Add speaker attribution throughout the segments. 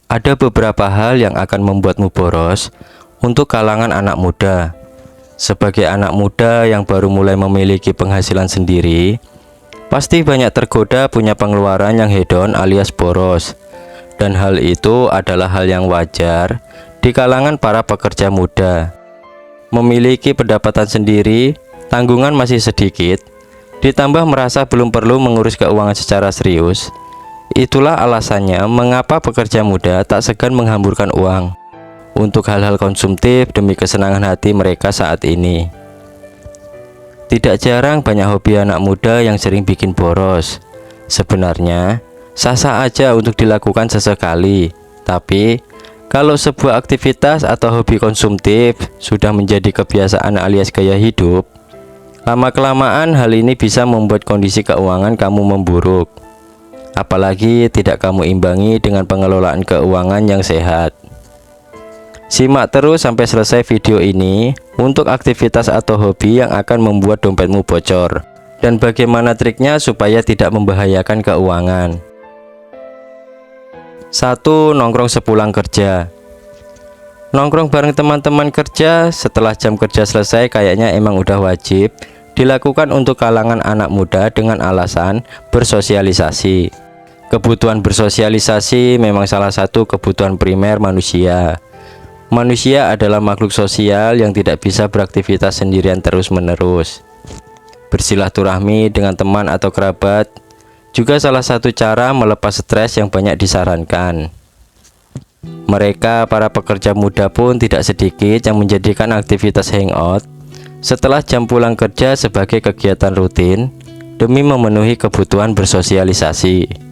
Speaker 1: Ada beberapa hal yang akan membuatmu boros untuk kalangan anak muda. Sebagai anak muda yang baru mulai memiliki penghasilan sendiri, pasti banyak tergoda punya pengeluaran yang hedon alias boros. Dan hal itu adalah hal yang wajar di kalangan para pekerja muda. Memiliki pendapatan sendiri, tanggungan masih sedikit, ditambah merasa belum perlu mengurus keuangan secara serius. Itulah alasannya mengapa pekerja muda tak segan menghamburkan uang untuk hal-hal konsumtif demi kesenangan hati mereka saat ini. Tidak jarang banyak hobi anak muda yang sering bikin boros. Sebenarnya sah-sah aja untuk dilakukan sesekali, tapi kalau sebuah aktivitas atau hobi konsumtif sudah menjadi kebiasaan alias gaya hidup, lama-kelamaan hal ini bisa membuat kondisi keuangan kamu memburuk. Apalagi tidak kamu imbangi dengan pengelolaan keuangan yang sehat. Simak terus sampai selesai video ini untuk aktivitas atau hobi yang akan membuat dompetmu bocor, dan bagaimana triknya supaya tidak membahayakan keuangan. 1. Nongkrong sepulang kerja. Nongkrong bareng teman-teman kerja setelah jam kerja selesai kayaknya emang udah wajib dilakukan untuk kalangan anak muda dengan alasan bersosialisasi. Kebutuhan bersosialisasi memang salah satu kebutuhan primer manusia. Manusia adalah makhluk sosial yang tidak bisa beraktivitas sendirian terus-menerus. Bersilaturahmi dengan teman atau kerabat juga salah satu cara melepas stres yang banyak disarankan. Mereka, para pekerja muda pun tidak sedikit yang menjadikan aktivitas hangout setelah jam pulang kerja sebagai kegiatan rutin demi memenuhi kebutuhan bersosialisasi.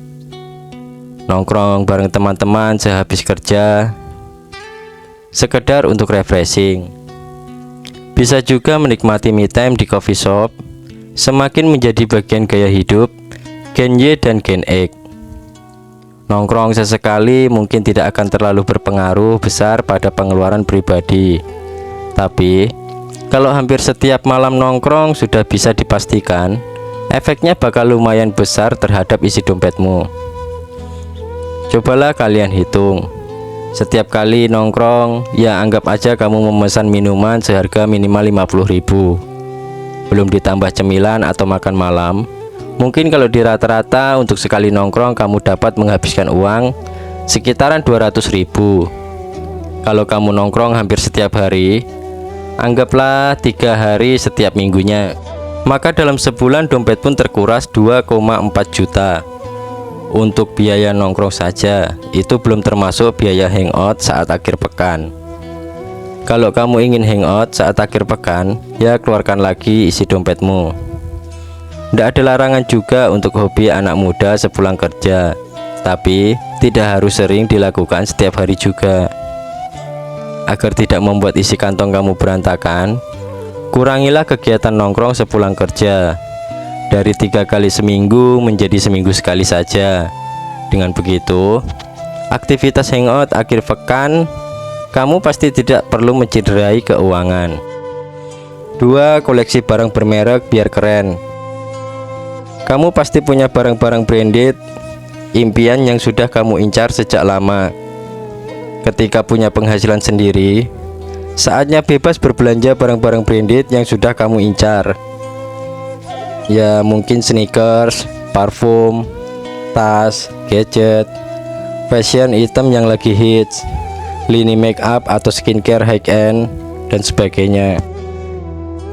Speaker 1: Nongkrong bareng teman-teman sehabis kerja, sekedar untuk refreshing. Bisa juga menikmati me time di coffee shop, semakin menjadi bagian gaya hidup Gen Y dan Gen X. Nongkrong sesekali mungkin tidak akan terlalu berpengaruh besar pada pengeluaran pribadi, tapi kalau hampir setiap malam nongkrong sudah bisa dipastikan efeknya bakal lumayan besar terhadap isi dompetmu. Cobalah kalian hitung, setiap kali nongkrong, ya anggap aja kamu memesan minuman seharga minimal 50.000. Belum ditambah cemilan atau makan malam. Mungkin kalau di rata-rata untuk sekali nongkrong kamu dapat menghabiskan uang sekitaran 200.000. Kalau kamu nongkrong hampir setiap hari, anggaplah 3 hari setiap minggunya, maka dalam sebulan dompet pun terkuras 2,4 juta. Untuk biaya nongkrong saja, itu belum termasuk biaya hangout saat akhir pekan. Kalau kamu ingin hangout saat akhir pekan, ya keluarkan lagi isi dompetmu. Tidak ada larangan juga untuk hobi anak muda sepulang kerja, tapi tidak harus sering dilakukan setiap hari juga. Agar tidak membuat isi kantong kamu berantakan, kurangilah kegiatan nongkrong sepulang kerja. Dari 3 kali seminggu menjadi seminggu sekali saja. Dengan begitu, aktivitas hangout akhir pekan kamu pasti tidak perlu mencederai keuangan. 2. Koleksi barang bermerek biar keren. Kamu pasti punya barang-barang branded, impian yang sudah kamu incar sejak lama. Ketika punya penghasilan sendiri, saatnya bebas berbelanja barang-barang branded yang sudah kamu incar. Ya mungkin sneakers, parfum, tas, gadget, fashion item yang lagi hits, lini make up atau skincare high end, dan sebagainya.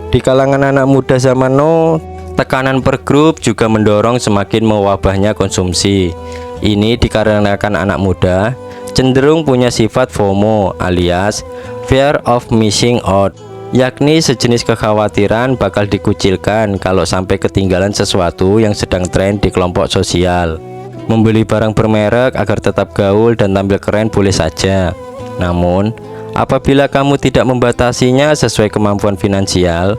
Speaker 1: Di kalangan anak muda zaman now, tekanan per grup juga mendorong semakin mewabahnya konsumsi. Ini dikarenakan anak muda cenderung punya sifat FOMO alias fear of missing out, yakni sejenis kekhawatiran bakal dikucilkan kalau sampai ketinggalan sesuatu yang sedang tren di kelompok sosial. Membeli barang bermerek agar tetap gaul dan tampil keren boleh saja, namun apabila kamu tidak membatasinya sesuai kemampuan finansial,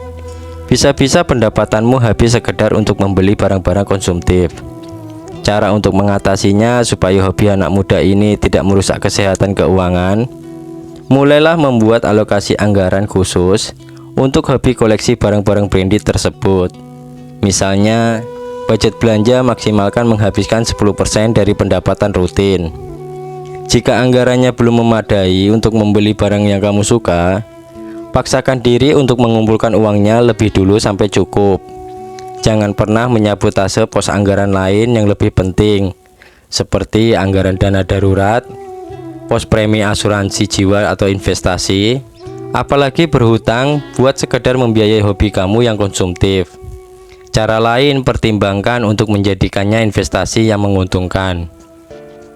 Speaker 1: bisa-bisa pendapatanmu habis sekedar untuk membeli barang-barang konsumtif. Cara untuk mengatasinya supaya hobi anak muda ini tidak merusak kesehatan keuangan, mulailah membuat alokasi anggaran khusus untuk hobi koleksi barang-barang branded tersebut. Misalnya, budget belanja maksimalkan menghabiskan 10% dari pendapatan rutin. Jika anggarannya belum memadai untuk membeli barang yang kamu suka, paksakan diri untuk mengumpulkan uangnya lebih dulu sampai cukup. Jangan pernah menyabotase pos anggaran lain yang lebih penting, seperti anggaran dana darurat, pos premi asuransi jiwa atau investasi, apalagi berhutang buat sekedar membiayai hobi kamu yang konsumtif. Cara lain, pertimbangkan untuk menjadikannya investasi yang menguntungkan.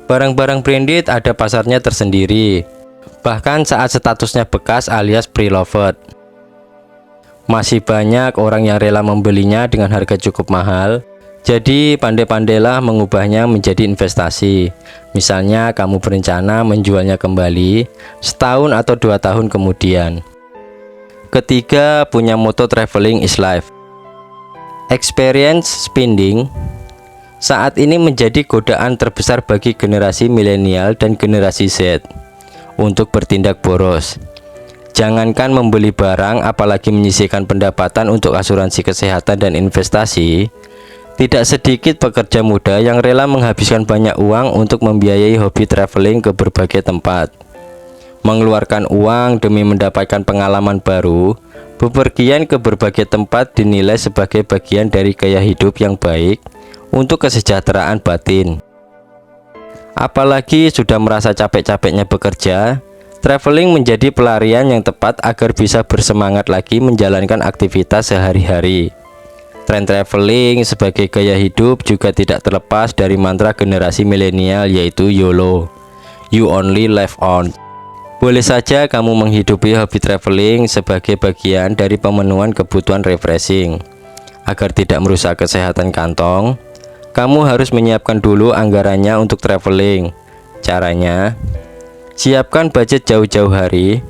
Speaker 1: Barang-barang branded ada pasarnya tersendiri, bahkan saat statusnya bekas alias pre-loved. Masih banyak orang yang rela membelinya dengan harga cukup mahal, jadi pandai-pandailah mengubahnya menjadi investasi. Misalnya kamu berencana menjualnya kembali setahun atau 2 tahun kemudian. Ketiga, punya moto traveling is life. Experience spending saat ini menjadi godaan terbesar bagi generasi milenial dan generasi Z untuk bertindak boros. Jangankan membeli barang, apalagi menyisihkan pendapatan untuk asuransi kesehatan dan investasi. Tidak sedikit pekerja muda yang rela menghabiskan banyak uang untuk membiayai hobi traveling ke berbagai tempat. Mengeluarkan uang demi mendapatkan pengalaman baru, bepergian ke berbagai tempat dinilai sebagai bagian dari gaya hidup yang baik untuk kesejahteraan batin. Apalagi sudah merasa capek-capeknya bekerja, traveling menjadi pelarian yang tepat agar bisa bersemangat lagi menjalankan aktivitas sehari-hari. Tren traveling sebagai gaya hidup juga tidak terlepas dari mantra generasi milenial, yaitu YOLO, You Only Live On. Boleh saja kamu menghidupi hobi traveling sebagai bagian dari pemenuhan kebutuhan refreshing. Agar tidak merusak kesehatan kantong, kamu harus menyiapkan dulu anggarannya untuk traveling. Caranya, siapkan budget jauh-jauh hari,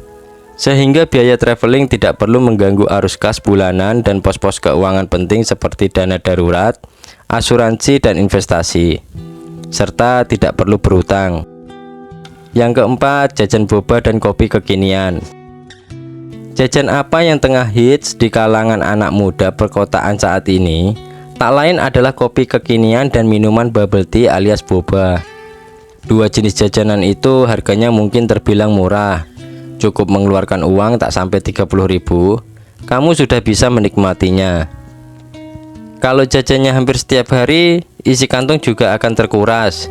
Speaker 1: sehingga biaya traveling tidak perlu mengganggu arus kas bulanan dan pos-pos keuangan penting seperti dana darurat, asuransi, dan investasi, serta tidak perlu berhutang. Yang keempat, jajan boba dan kopi kekinian. Jajan apa yang tengah hits di kalangan anak muda perkotaan saat ini? Tak lain adalah kopi kekinian dan minuman bubble tea alias boba. Dua jenis jajanan itu harganya mungkin terbilang murah. Cukup mengeluarkan uang tak sampai 30.000, kamu sudah bisa menikmatinya. Kalau jajannya hampir setiap hari, isi kantong juga akan terkuras.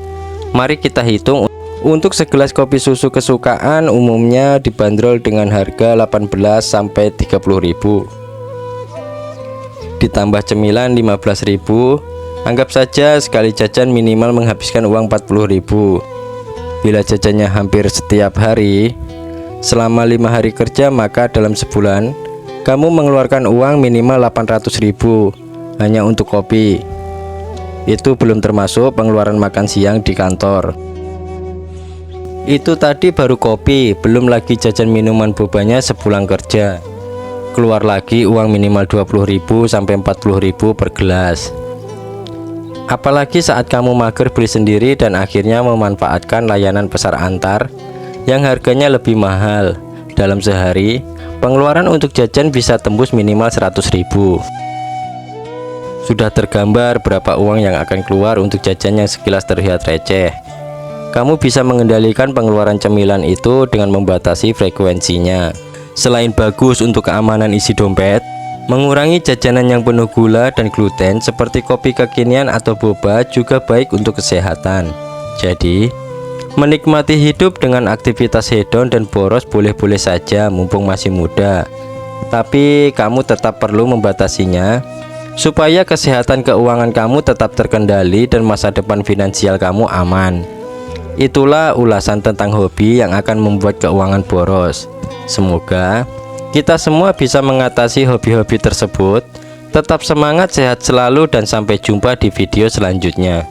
Speaker 1: Mari kita hitung. Untuk segelas kopi susu kesukaan umumnya dibanderol dengan harga 18 sampai 30.000. Ditambah cemilan 15.000, anggap saja sekali jajan minimal menghabiskan uang 40.000. Bila jajannya hampir setiap hari selama 5 hari kerja, maka dalam sebulan kamu mengeluarkan uang minimal 800.000 hanya untuk kopi. Itu belum termasuk pengeluaran makan siang di kantor. Itu tadi baru kopi, belum lagi jajan minuman bobanya sepulang kerja. Keluar lagi uang minimal 20.000 sampai 40.000 per gelas. Apalagi saat kamu mager beli sendiri dan akhirnya memanfaatkan layanan pesan antar yang harganya lebih mahal. Dalam sehari, pengeluaran untuk jajan bisa tembus minimal 100.000. Sudah tergambar berapa uang yang akan keluar untuk jajan yang sekilas terlihat receh. Kamu bisa mengendalikan pengeluaran cemilan itu dengan membatasi frekuensinya. Selain bagus untuk keamanan isi dompet, mengurangi jajanan yang penuh gula dan gluten seperti kopi kekinian atau boba juga baik untuk kesehatan. Jadi, menikmati hidup dengan aktivitas hedon dan boros boleh-boleh saja mumpung masih muda. Tapi kamu tetap perlu membatasinya supaya kesehatan keuangan kamu tetap terkendali dan masa depan finansial kamu aman. Itulah ulasan tentang hobi yang akan membuat keuangan boros. Semoga kita semua bisa mengatasi hobi-hobi tersebut. Tetap semangat, sehat selalu, dan sampai jumpa di video selanjutnya.